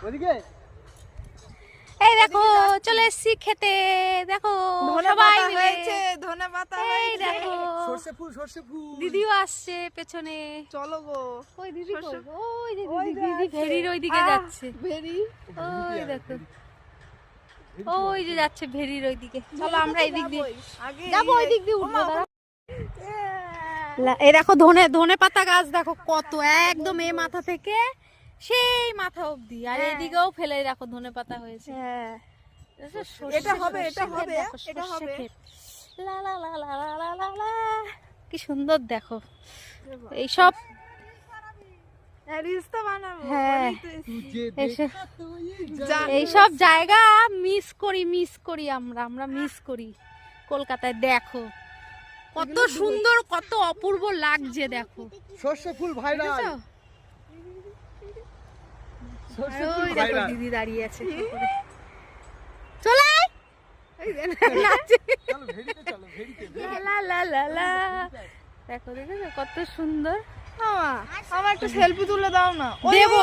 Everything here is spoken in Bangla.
ওদিকে এই দেখো চলে এসেছি খেতে, দেখো সবাই মিলে ধনে পাতা এই দেখো সর্ষে ফুল দিদিও আসছে পেছনে। চলো গো। ওই দিদি কই? ওই যে দিদি ভেরির ওই দিকে যাচ্ছে। ভেরি ওই দেখো ওই যে যাচ্ছে ভেরির ওই দিকে। চলো আমরা এই দিক দিয়ে যাবো, ওই দিক দিয়ে উঠবো। এই দেখো ধনে পাতা গাছ দেখো কত, একদম এই মাথা থেকে সেই মাথা অবধি, আর এদিকেও ফেলে দেখো ধনে পাতা হয়েছে। হ্যাঁ এটা হবে এটা হবে এটা হবে। লা লা লা লা লা লা লা লা, কি সুন্দর দেখো এইসব। রিস্তা বানাবো। হ্যাঁ এইসব জায়গা মিস করি আমরা মিস করি কলকাতায়। দেখো কত সুন্দর কত অপূর্ব লাগছে দেখো। সর্ষে ফুল ভাইরাল, ওই দেখো দিদি দাঁড়িয়ে আছে। চলে নাচে লা লা লা লা। দেখো দেখো কত সুন্দর। আমার একটা সেলফি তুলে দাও না। দেবো।